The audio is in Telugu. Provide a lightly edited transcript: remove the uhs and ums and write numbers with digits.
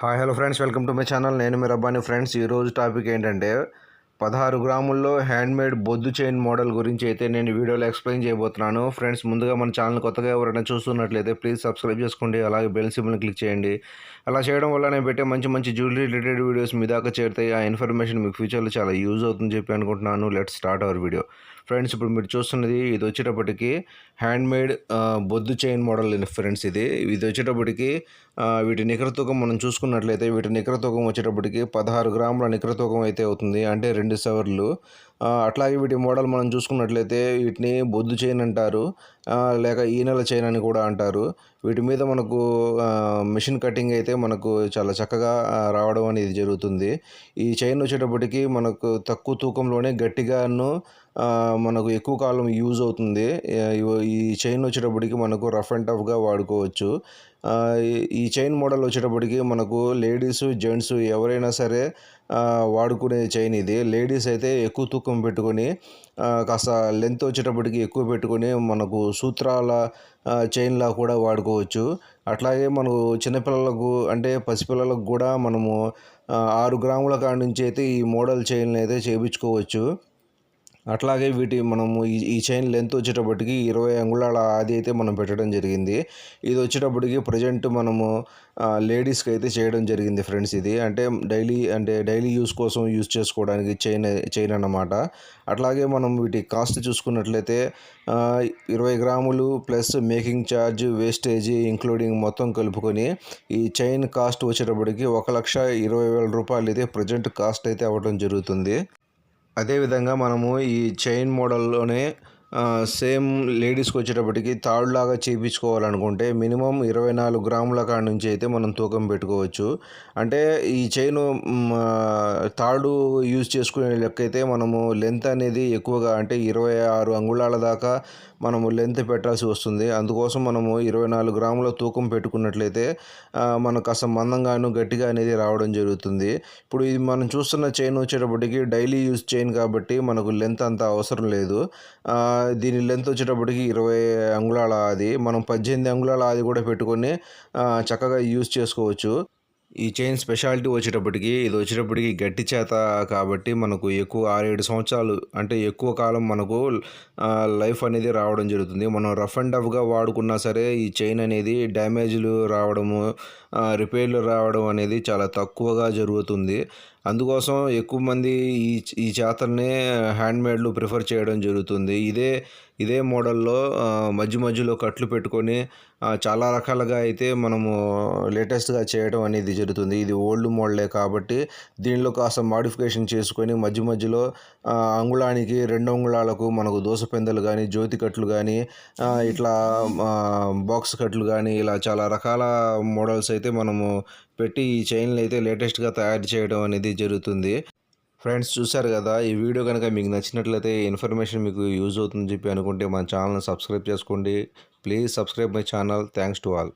Hi hello friends, welcome to my channel. నేను మీ రబ్బాని. ఫ్రెండ్స్, ఈరోజు టాపిక్ ఏంటంటే 16 గ్రాముల్లో హ్యాండ్మేడ్ బొద్దు చైన్ మోడల్ గురించి అయితే నేను వీడియోలో ఎక్స్ప్లెయిన్ చేయబోతున్నాను. ఫ్రెండ్స్, ముందుగా మన ఛానల్ కొత్తగా ఎవరైనా చూస్తున్నట్లయితే ప్లీజ్ సబ్స్క్రైబ్ చేసుకోండి, అలాగే బెల్ సింబల్ని క్లిక్ చేయండి. అలా చేయడం వల్ల నేను పెట్టే మంచి మంచి జ్యువెలరీ రిలేటెడ్ వీడియోస్ మీ దాకా చేరుతాయి. ఆ ఇన్ఫర్మేషన్ మీకు ఫ్యూచర్లో చాలా యూజ్ అవుతుందని చెప్పి అనుకుంటున్నాను. Let's start our video. Friends, ఇప్పుడు మీరు చూస్తున్నది ఇది వచ్చేటప్పటికి హ్యాండ్మేడ్ బొద్దు చైన్ మోడల్ ఫ్రెండ్స్. ఇది వచ్చేటప్పటికి వీటి నికర తూకం మనం చూసుకున్నట్లయితే వీటి నికర తూకం వచ్చేటప్పటికి 16 గ్రాముల నికర తూకం అయితే అవుతుంది, అంటే 2 సవర్లు. అట్లాగే వీటి మోడల్ మనం చూసుకున్నట్లయితే వీటిని బొద్దు చైన్ అంటారు, లేక ఈనెల చైన్ అని కూడా అంటారు. వీటి మీద మనకు మిషన్ కటింగ్ అయితే మనకు చాలా చక్కగా రావడం అనేది జరుగుతుంది. ఈ చైన్ వచ్చేటప్పటికి మనకు తక్కువ తూకంలోనే గట్టిగాను మనకు ఎక్కువ కాలం యూజ్ అవుతుంది. ఈ చైన్ వచ్చేటప్పటికి మనకు రఫ్ అండ్ టఫ్గా వాడుకోవచ్చు. ఈ చైన్ మోడల్ వచ్చేటప్పటికి మనకు లేడీస్ జెంట్స్ ఎవరైనా సరే వాడుకునే చైన్ ఇది. లేడీస్ అయితే ఎక్కువ తూకం పెట్టుకొని కాస్త లెంత్ వచ్చేటప్పటికి ఎక్కువ పెట్టుకొని మనకు సూత్రాల చైన్లా కూడా వాడుకోవచ్చు. అట్లాగే మనకు చిన్నపిల్లలకు అంటే పసిపిల్లలకు కూడా మనము 6 గ్రాముల కాడ నుంచి అయితే ఈ మోడల్ చైన్లు అయితే చేయించుకోవచ్చు. అట్లాగే మనము ఈ చైన్ లెంత్ వచ్చేటప్పటికి 20 అంగుళాల ఆది అయితే మనం పెట్టడం జరిగింది. ఇది వచ్చేటప్పటికి ప్రజెంట్ మనము లేడీస్కి అయితే చేయడం జరిగింది ఫ్రెండ్స్. ఇది అంటే డైలీ యూస్ కోసం యూస్ చేసుకోవడానికి చైన్ అన్నమాట. అట్లాగే మనం వీటి కాస్ట్ చూసుకున్నట్లయితే 20 గ్రాములు ప్లస్ మేకింగ్ ఛార్జ్ వేస్టేజీ ఇంక్లూడింగ్ మొత్తం కలుపుకొని ఈ చైన్ కాస్ట్ వచ్చేటప్పటికి 1,20,000 రూపాయలు అయితే ప్రజెంట్ కాస్ట్ అయితే అవ్వడం జరుగుతుంది. అదేవిధంగా మనము ఈ చైన్ మోడల్లోనే సేమ్ లేడీస్కి వచ్చేటప్పటికి తాడులాగా చేయించుకోవాలనుకుంటే మినిమం 24 గ్రాముల కాడ నుంచి అయితే మనం తూకం పెట్టుకోవచ్చు. అంటే ఈ చైను తాడు యూజ్ చేసుకునే లెక్క అయితే మనము లెంత్ అనేది ఎక్కువగా అంటే 26 అంగుళాల దాకా మనము లెంత్ పెట్టాల్సి వస్తుంది. అందుకోసం మనము 24 గ్రాముల తూకం పెట్టుకున్నట్లయితే మనకు కాస్త మందంగాను గట్టిగా అనేది రావడం జరుగుతుంది. ఇప్పుడు ఇది మనం చూస్తున్న చైన్ వచ్చేటప్పటికి డైలీ యూజ్ చైన్ కాబట్టి మనకు లెంత్ అంత అవసరం లేదు. దీని లెంత్ వచ్చేటప్పటికి 20 అంగుళాల ఆది, మనం 18 అంగుళాల ఆది కూడా పెట్టుకొని చక్కగా యూజ్ చేసుకోవచ్చు. ఈ చైన్ స్పెషాలిటీ ఇది వచ్చేటప్పటికి గట్టి చేత కాబట్టి మనకు ఎక్కువ 6-7 సంవత్సరాలు అంటే ఎక్కువ కాలం మనకు లైఫ్ అనేది రావడం జరుగుతుంది. మనం రఫ్ అండ్ టఫ్గా వాడుకున్నా సరే ఈ చైన్ అనేది డ్యామేజ్లు రావడము రిపేర్లు రావడం అనేది చాలా తక్కువగా జరుగుతుంది. అందుకోసం ఎక్కువ మంది ఈ చేతల్నే హ్యాండ్మేడ్లు ప్రిఫర్ చేయడం జరుగుతుంది. ఇదే మోడల్లో మధ్యలో కట్లు పెట్టుకొని చాలా రకాలుగా అయితే మనము లేటెస్ట్గా చేయడం అనేది జరుగుతుంది. ఇది ఓల్డ్ మోడలే కాబట్టి దీనిలో కాస్త మాడిఫికేషన్ చేసుకొని మధ్యలో అంగుళానికి 2 అంగుళాలకు మనకు దోసపెందలు కానీ జ్యోతి కట్లు కానీ ఇట్లా బాక్స్ కట్లు కానీ ఇలా చాలా రకాల మోడల్స్ అయితే మనము పెట్టి ఈ చైన్లు అయితే లేటెస్ట్గా తయారు చేయడం అనేది జరుగుతుంది. ఫ్రెండ్స్, చూశారు కదా. ఈ వీడియో కనుక మీకు నచ్చినట్లయితే ఇన్ఫర్మేషన్ మీకు యూజ్ అవుతుందని చెప్పి అనుకుంటే మన ఛానల్ని సబ్స్క్రైబ్ చేసుకోండి. Please subscribe my channel. Thanks to all.